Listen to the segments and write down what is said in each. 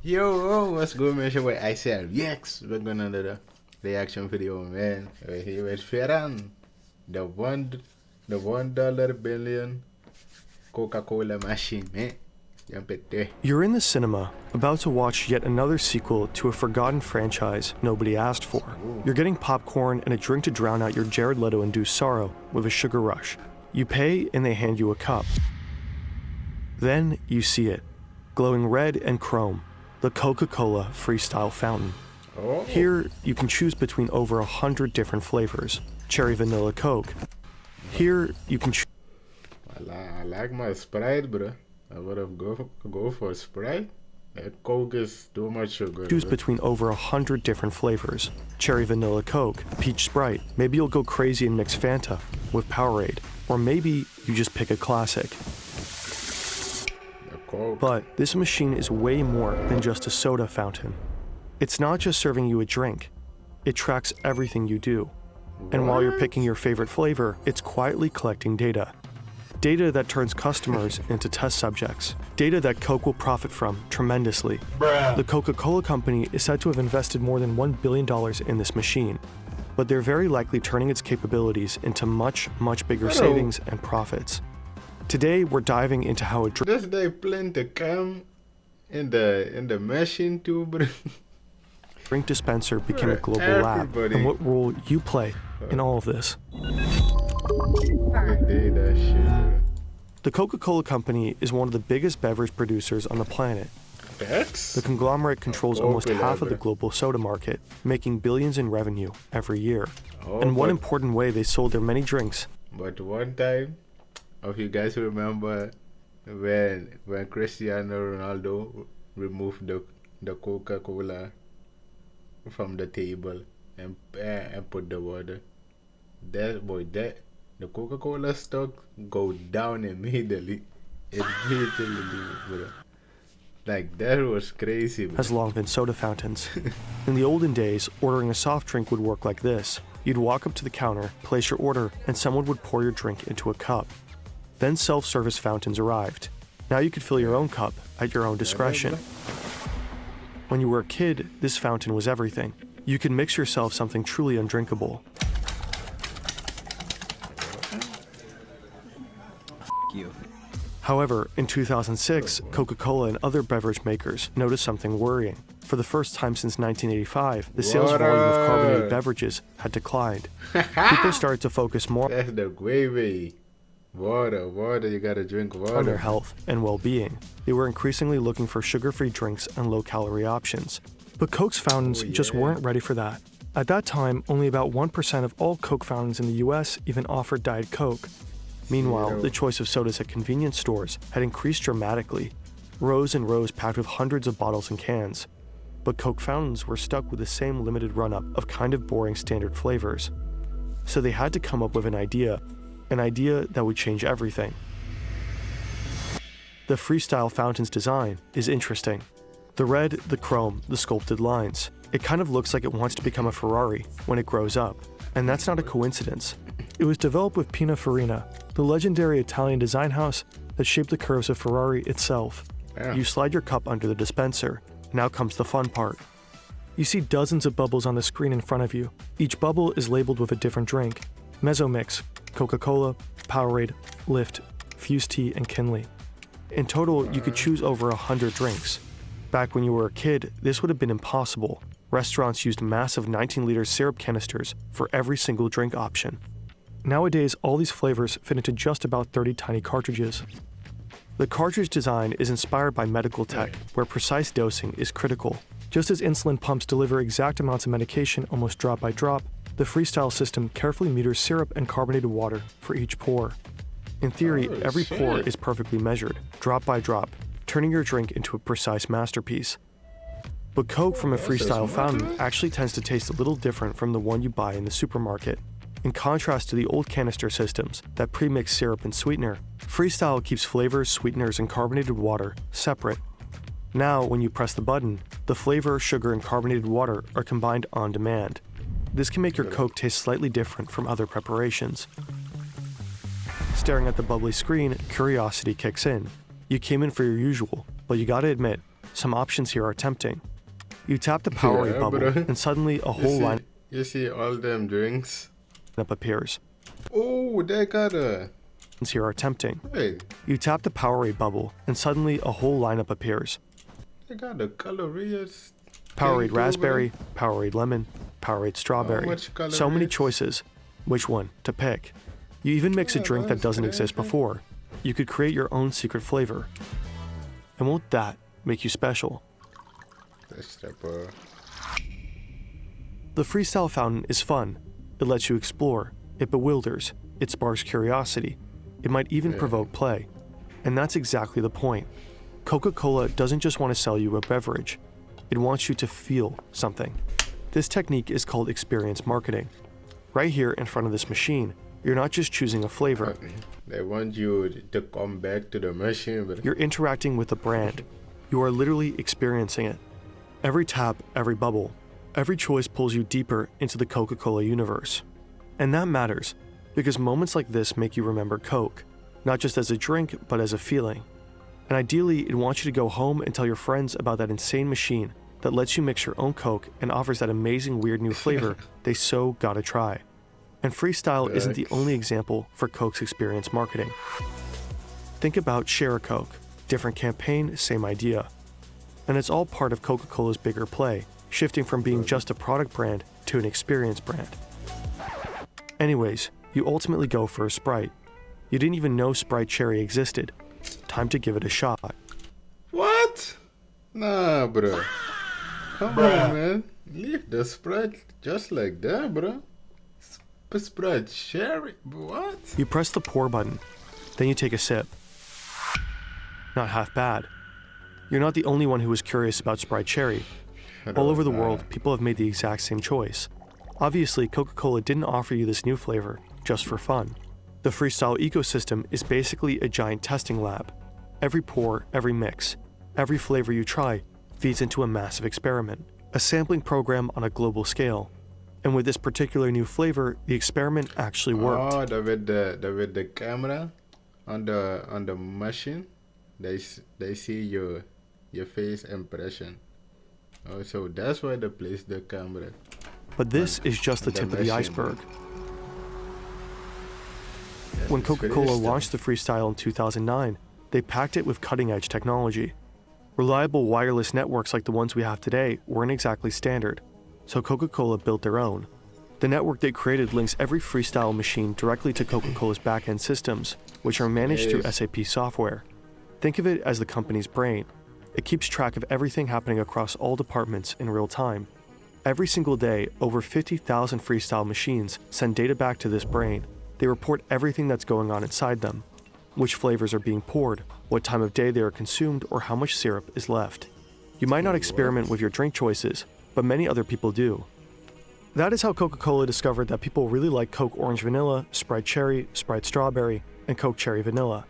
Yo, what's good, man? It's your boy ICR Reacts. We're gonna do the reaction video, man. We're here with Ferran, the $1 billion Coca-Cola machine, man. Jump it there. You're in the cinema, about to watch yet another sequel to a forgotten franchise nobody asked for. You're getting popcorn and a drink to drown out your Jared Leto-induced sorrow with a sugar rush. You pay and they hand you a cup. Then you see it, glowing red and chrome, the Coca-Cola Freestyle Fountain. Oh. Here, you can choose between over 100 different flavors. Cherry Vanilla Coke. Here, you can choose... I like my Sprite, bro. I would have go for Sprite. That Coke is too much sugar. Choose between over 100 different flavors. Cherry Vanilla Coke, Peach Sprite. Maybe you'll go crazy and mix Fanta with Powerade. Or maybe you just pick a classic. Coke. But this machine is way more than just a soda fountain. It's not just serving you a drink. It tracks everything you do. And while you're picking your favorite flavor, it's quietly collecting data. Data that turns customers into test subjects. Data that Coke will profit from tremendously. The Coca-Cola company is said to have invested more than $1 billion in this machine, but they're very likely turning its capabilities into much, much bigger savings and profits. Today, we're diving into how a Does they plan to come in the machine too, bro? drink dispenser became a global lab, and what role you play in all of this. The Coca-Cola company is one of the biggest beverage producers on the planet. The conglomerate controls almost half of the global soda market, making billions in revenue every year. And one important way they sold their many drinks. But one time, if you guys remember when Cristiano Ronaldo removed the Coca-Cola from the table and put the water, the Coca-Cola stock go down immediately. Bro. Like, that was crazy, bro. Has long been soda fountains. In the olden days, ordering a soft drink would work like this. You'd walk up to the counter, place your order, and someone would pour your drink into a cup. Then self-service fountains arrived. Now you could fill your own cup at your own discretion. When you were a kid, this fountain was everything. You could mix yourself something truly undrinkable. However, in 2006, Coca-Cola and other beverage makers noticed something worrying. For the first time since 1985, the sales volume of carbonated beverages had declined. People started to focus more That's the gravy. Water, you gotta drink water. on their health and well-being. They were increasingly looking for sugar-free drinks and low-calorie options. But Coke's fountains just weren't ready for that. At that time, only about 1% of all Coke fountains in the US even offered Diet Coke. Meanwhile, the choice of sodas at convenience stores had increased dramatically. Rows and rows packed with hundreds of bottles and cans. But Coke fountains were stuck with the same limited run-up of kind of boring standard flavors. So they had to come up with an idea that would change everything. The Freestyle Fountain's design is interesting. The red, the chrome, the sculpted lines. It kind of looks like it wants to become a Ferrari when it grows up. And that's not a coincidence. It was developed with Pininfarina, the legendary Italian design house that shaped the curves of Ferrari itself. You slide your cup under the dispenser. Now comes the fun part. You see dozens of bubbles on the screen in front of you. Each bubble is labeled with a different drink. Mezzomix, Coca-Cola, Powerade, Lift, Fused Tea, and Kinley. In total, you could choose over 100 drinks. Back when you were a kid, this would have been impossible. Restaurants used massive 19-liter syrup canisters for every single drink option. Nowadays, all these flavors fit into just about 30 tiny cartridges. The cartridge design is inspired by medical tech, where precise dosing is critical. Just as insulin pumps deliver exact amounts of medication almost drop by drop, the Freestyle system carefully meters syrup and carbonated water for each pour. In theory, every pour is perfectly measured, drop by drop, turning your drink into a precise masterpiece. But Coke from a Freestyle fountain actually tends to taste a little different from the one you buy in the supermarket. In contrast to the old canister systems that pre-mix syrup and sweetener, Freestyle keeps flavors, sweeteners, and carbonated water separate. Now, when you press the button, the flavor, sugar, and carbonated water are combined on demand. This can make your Coke taste slightly different from other preparations. Staring at the bubbly screen, curiosity kicks in. You came in for your usual, but you gotta admit, Some options here are tempting. You tap the Powerade Yeah, bubble, bro. and suddenly a whole lineup You see all them drinks? appears. Oh, they got a. Here are tempting. Wait, You tap the Powerade bubble, and suddenly a whole lineup appears. they got the calories. Powerade too, raspberry, Powerade lemon, Powerade strawberry. much So many calories? choices. Which one to pick? You even mix a Yeah, drink that that's doesn't exist crazy. before. You could create your own secret flavor. And won't that make you special? That's the bro. The freestyle fountain is fun. It lets you explore. It bewilders. It sparks curiosity. It might even Yeah. provoke play. And that's exactly the point. Coca-Cola doesn't just want to sell you a beverage. It wants you to feel something. This technique is called experience marketing. Right here in front of this machine, you're not just choosing a flavor. They want you to come back to the machine, but You're interacting with the brand. You are literally experiencing it. Every tap, every bubble, every choice pulls you deeper into the Coca-Cola universe. And that matters, because moments like this make you remember Coke, not just as a drink, but as a feeling. And ideally, it wants you to go home and tell your friends about that insane machine that lets you mix your own Coke and offers that amazing weird new flavor they so gotta try. And freestyle isn't the only example for Coke's experience marketing. Think about Share a Coke. Different campaign, same idea. And it's all part of Coca-Cola's bigger play, shifting from being just a product brand to an experience brand. Anyways, you ultimately go for a Sprite. You didn't even know Sprite Cherry existed. Time to give it a shot. what? Nah, bro. Come on, man. Leave the Sprite just like that, bro. Sprite cherry. What? You press the pour button, then you take a sip. Not half bad. You're not the only one who was curious about Sprite Cherry. All over the world, people have made the exact same choice. Obviously, Coca-Cola didn't offer you this new flavor just for fun. The freestyle ecosystem is basically a giant testing lab. Every pour, every mix, every flavor you try feeds into a massive experiment, a sampling program on a global scale. And with this particular new flavor, the experiment actually worked. Oh, with the camera on the machine, they see your face impression. Oh, so that's why they place the camera. But this is just the the tip of the machine, iceberg. Yeah, When it's Coca-Cola finished. launched the Freestyle in 2009, they packed it with cutting-edge technology. Reliable wireless networks like the ones we have today weren't exactly standard, so Coca-Cola built their own. The network they created links every Freestyle machine directly to Coca-Cola's back-end systems, which are managed through Yes. SAP software. Think of it as the company's brain. It keeps track of everything happening across all departments in real time. Every single day, over 50,000 Freestyle machines send data back to this brain. They report everything that's going on inside them, which flavors are being poured, what time of day they are consumed, or how much syrup is left. You might not experiment with your drink choices, but many other people do. That is how Coca-Cola discovered that people really like Coke Orange Vanilla, Sprite Cherry, Sprite Strawberry, and Coke Cherry Vanilla.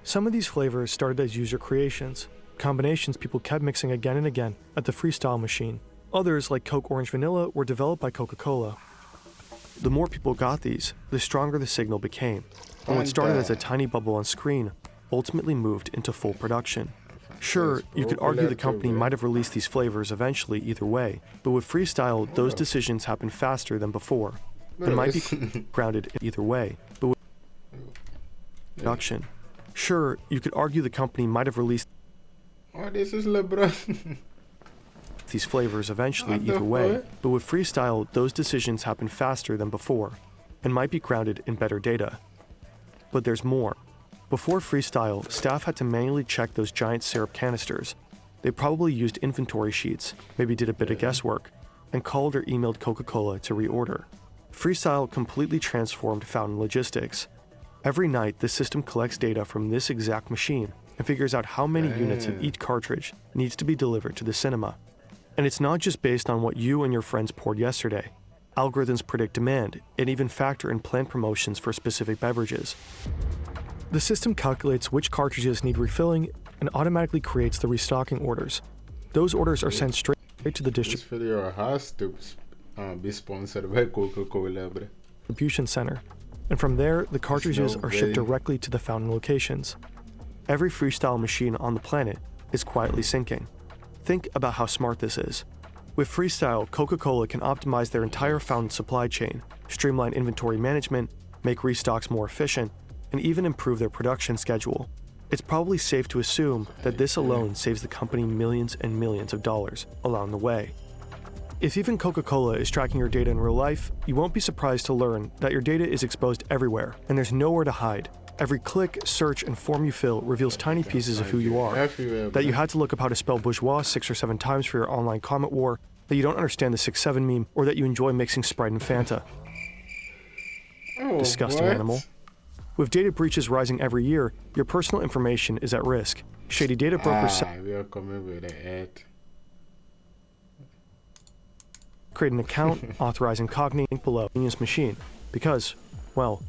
Some of these flavors started as user creations, combinations people kept mixing again and again at the Freestyle machine. Others, like Coke Orange Vanilla, were developed by Coca-Cola. The more people got these, the stronger the signal became, and what started as a tiny bubble on screen ultimately moved into full production. Sure, you could argue the company might have released these flavors eventually either way, but with Freestyle, those decisions happen faster than before, and might be grounded in either way, but with production. Sure, you could argue the company might have released Oh, this is LeBron. these flavors eventually What the either way, fuck? but with Freestyle, those decisions happen faster than before, and might be grounded in better data. But there's more. Before Freestyle, staff had to manually check those giant syrup canisters. They probably used inventory sheets, maybe did a bit of guesswork, and called or emailed Coca-Cola to reorder. Freestyle completely transformed fountain logistics. Every night, the system collects data from this exact machine and figures out how many units of each cartridge needs to be delivered to the cinema. And it's not just based on what you and your friends poured yesterday. Algorithms predict demand and even factor in planned promotions for specific beverages. The system calculates which cartridges need refilling and automatically creates the restocking orders. Those orders are sent straight to the This video has to be sponsored by Coca-Cola, bro. distribution center, and from there, the cartridges no are shipped way. directly to the fountain locations. Every Freestyle machine on the planet is quietly syncing. think about how smart this is. With Freestyle, Coca-Cola can optimize their entire fountain supply chain, streamline inventory management, make restocks more efficient, and even improve their production schedule. It's probably safe to assume that this alone saves the company millions and millions of dollars along the way. If even Coca-Cola is tracking your data in real life, you won't be surprised to learn that your data is exposed everywhere, and there's nowhere to hide. Every click, search, and form you fill reveals tiny pieces of who you are. That you had to look up how to spell bourgeois 6 or 7 times for your online comment war, that you don't understand the 6-7 meme, or that you enjoy mixing Sprite and Fanta. Disgusting animal. With data breaches rising every year, your personal information is at risk. Shady data brokers we are coming with an ad. create an account, authorize incognito link below Genius Machine, because, well,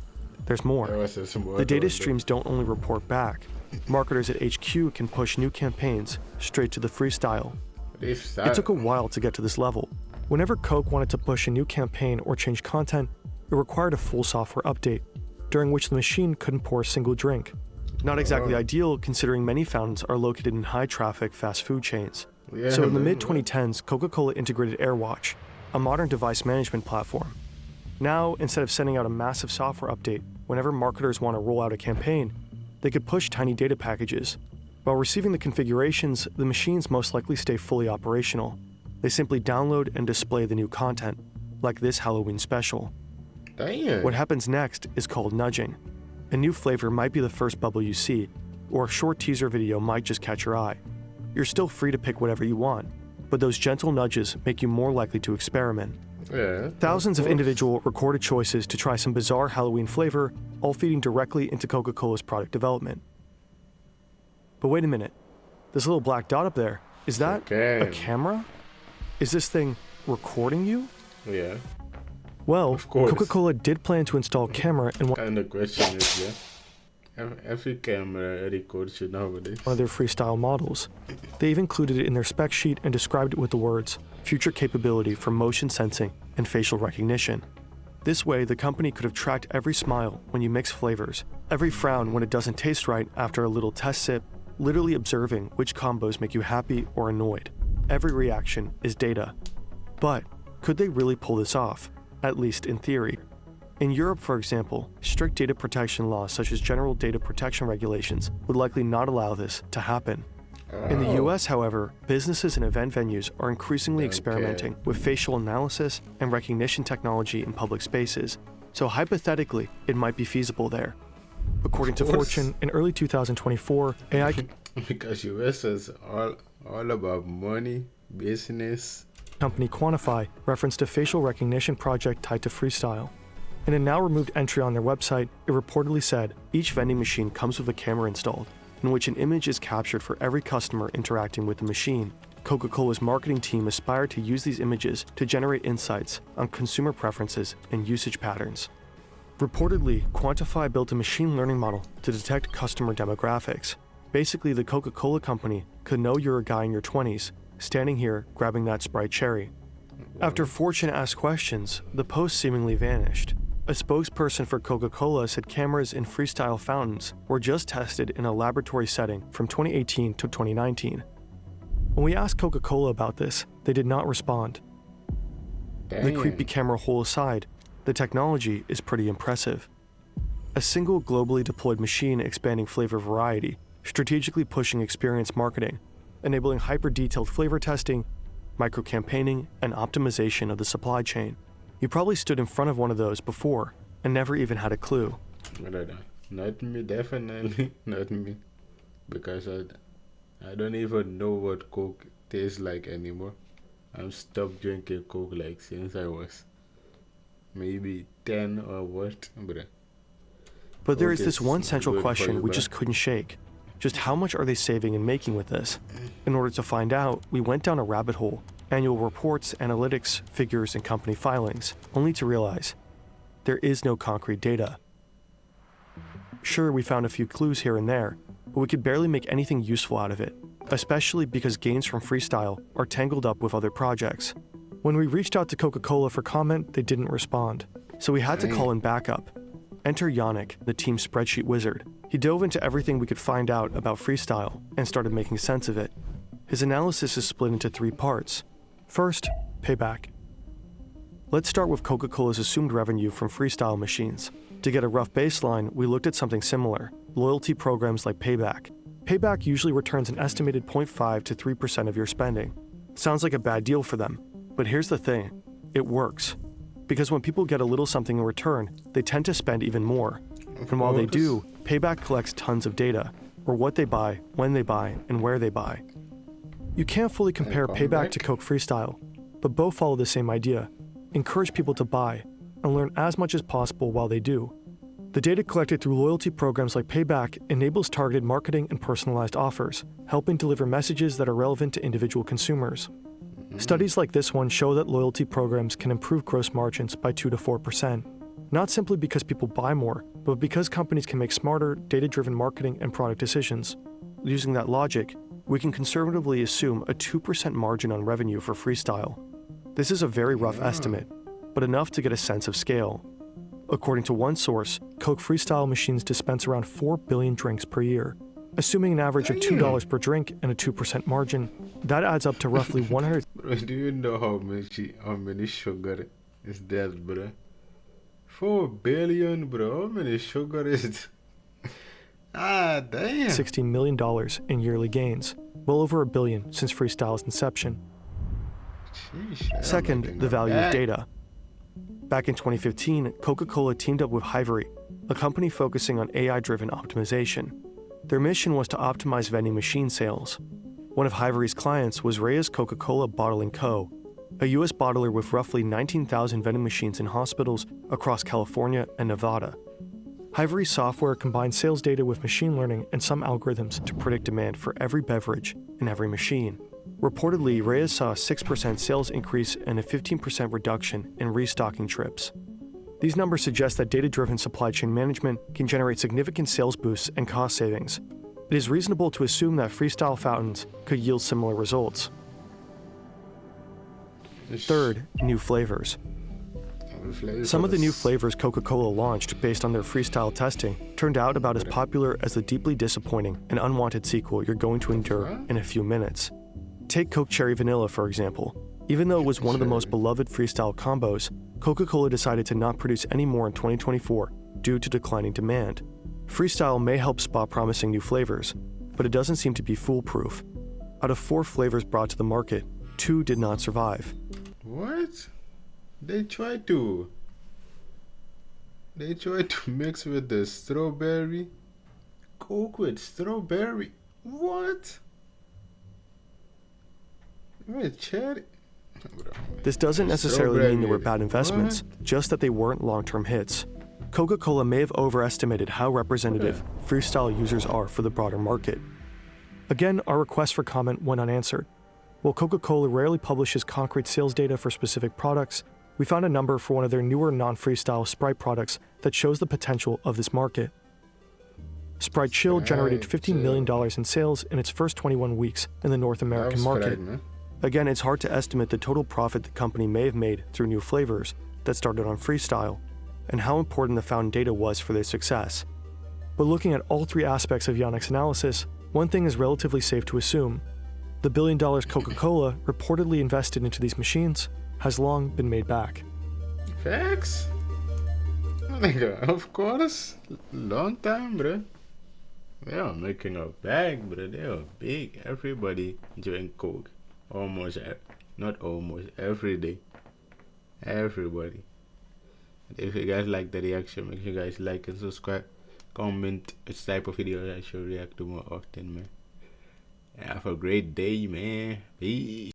there's more. The data streams don't only report back. Marketers at HQ can push new campaigns straight to the Freestyle. It took a while to get to this level. Whenever Coke wanted to push a new campaign or change content, it required a full software update, during which the machine couldn't pour a single drink. Not exactly ideal, considering many fountains are located in high-traffic fast food chains. So in the mid-2010s, Coca-Cola integrated AirWatch, a modern device management platform. Now, instead of sending out a massive software update whenever marketers want to roll out a campaign, they could push tiny data packages. While receiving the configurations, the machines most likely stay fully operational. They simply download and display the new content, like this Halloween special. Damn. What happens next is called nudging. A new flavor might be the first bubble you see, or a short teaser video might just catch your eye. You're still free to pick whatever you want, but those gentle nudges make you more likely to experiment. Thousands of individual recorded choices to try some bizarre Halloween flavor, all feeding directly into Coca-Cola's product development. But wait a minute, this little black dot up there, is that a camera? Is this thing recording you? Yeah. Well, Of course. Coca-Cola did plan to install a camera in one And the question is, every camera records you nowadays. of their Freestyle models. They even included it in their spec sheet and described it with the words, future capability for motion sensing and facial recognition. This way, the company could have tracked every smile when you mix flavors, every frown when it doesn't taste right after a little test sip, literally observing which combos make you happy or annoyed. Every reaction is data. But could they really pull this off? At least in theory. In Europe, for example, strict data protection laws such as general data protection regulations would likely not allow this to happen. In the US, however, businesses and event venues are increasingly experimenting with facial analysis and recognition technology in public spaces, so hypothetically, it might be feasible there. According to Fortune, in early 2024, AI Because US is all about money, business. company Quantify referenced a facial recognition project tied to Freestyle. In a now-removed entry on their website, it reportedly said, each vending machine comes with a camera installed, in which an image is captured for every customer interacting with the machine. Coca-Cola's marketing team aspired to use these images to generate insights on consumer preferences and usage patterns. Reportedly, Quantify built a machine learning model to detect customer demographics. Basically, the Coca-Cola company could know you're a guy in your 20s, standing here grabbing that Sprite cherry. After Fortune asked questions, the post seemingly vanished. A spokesperson for Coca-Cola said cameras in Freestyle fountains were just tested in a laboratory setting from 2018 to 2019. When we asked Coca-Cola about this, they did not respond. The creepy camera hole aside, the technology is pretty impressive. A single globally deployed machine expanding flavor variety, strategically pushing experience marketing, enabling hyper-detailed flavor testing, micro-campaigning, and optimization of the supply chain. You probably stood in front of one of those before and never even had a clue. Not me, definitely not me. Because I don't even know what Coke tastes like anymore. I'm stopped drinking Coke like since I was maybe 10 or what. But there is Coke this one central good for question you, we man. just couldn't shake. Just how much are they saving and making with this? In order to find out, we went down a rabbit hole. Annual reports, analytics, figures, and company filings, only to realize there is no concrete data. Sure, we found a few clues here and there, but we could barely make anything useful out of it, especially because gains from Freestyle are tangled up with other projects. When we reached out to Coca-Cola for comment, they didn't respond, so we had to call in backup. Enter Yannick, the team's spreadsheet wizard. He dove into everything we could find out about Freestyle and started making sense of it. His analysis is split into 3 parts. First, payback. Let's start with Coca-Cola's assumed revenue from freestyle machines. To get a rough baseline, we looked at something similar, loyalty programs like Payback. Payback usually returns an estimated 0.5 to 3% of your spending. Sounds like a bad deal for them, but here's the thing, it works. Because when people get a little something in return, they tend to spend even more. And while they do, Payback collects tons of data, or what they buy, when they buy, and where they buy. You can't fully compare Payback to Coke Freestyle, but both follow the same idea. Encourage people to buy, and learn as much as possible while they do. The data collected through loyalty programs like Payback enables targeted marketing and personalized offers, helping deliver messages that are relevant to individual consumers. Studies like this one show that loyalty programs can improve gross margins by 2 to 4%, not simply because people buy more, but because companies can make smarter, data-driven marketing and product decisions. Using that logic, we can conservatively assume a 2% margin on revenue for Freestyle. This is a very rough estimate, but enough to get a sense of scale. According to one source, Coke Freestyle machines dispense around 4 billion drinks per year. Assuming an average of $2 per drink and a 2% margin, that adds up to roughly 100. Bro, do you know how many sugar is that, bro? 4 billion, bro. How many sugar is it? Ah, damn. $60 million in yearly gains, well over $1 billion since Freestyle's inception. Sheesh, Second, the value of data. Back in 2015, Coca-Cola teamed up with Hivery, a company focusing on AI-driven optimization. Their mission was to optimize vending machine sales. One of Hivery's clients was Reyes Coca-Cola Bottling Co., a U.S. bottler with roughly 19,000 vending machines in hospitals across California and Nevada. Hivery's software combined sales data with machine learning and some algorithms to predict demand for every beverage in every machine. Reportedly, Reyes saw a 6% sales increase and a 15% reduction in restocking trips. These numbers suggest that data-driven supply chain management can generate significant sales boosts and cost savings. It is reasonable to assume that Freestyle fountains could yield similar results. Third, new flavors. Some of the new flavors Coca-Cola launched based on their Freestyle testing turned out about as popular as the deeply disappointing and unwanted sequel you're going to endure in a few minutes. Take Coke Cherry Vanilla, for example. Even though it was one of the most beloved Freestyle combos, Coca-Cola decided to not produce any more in 2024 due to declining demand. Freestyle may help spot promising new flavors, but it doesn't seem to be foolproof. Out of 4 flavors brought to the market, 2 did not survive. What? They tried to mix with the strawberry. Coke with strawberry. What? With cherry? This doesn't necessarily mean they were bad investments, just that they weren't long-term hits. Coca-Cola may have overestimated how representative Freestyle users are for the broader market. Again, our request for comment went unanswered. While Coca-Cola rarely publishes concrete sales data for specific products, we found a number for one of their newer non-Freestyle Sprite products that shows the potential of this market. Sprite Chill generated $15 million in sales in its first 21 weeks in the North American market. Again, it's hard to estimate the total profit the company may have made through new flavors that started on Freestyle, and how important the found data was for their success. But looking at all 3 aspects of Yannick's analysis, one thing is relatively safe to assume. The $1 billion Coca-Cola reportedly invested into these machines has long been made back. Facts? Nigga, of course. Long time, bro. They are making a bag, bro. They are big. Everybody drink Coke. Not almost, every day. Everybody. If you guys like the reaction, make sure you guys like and subscribe. Comment which type of videos I should react to more often, man. Have a great day, man. Peace.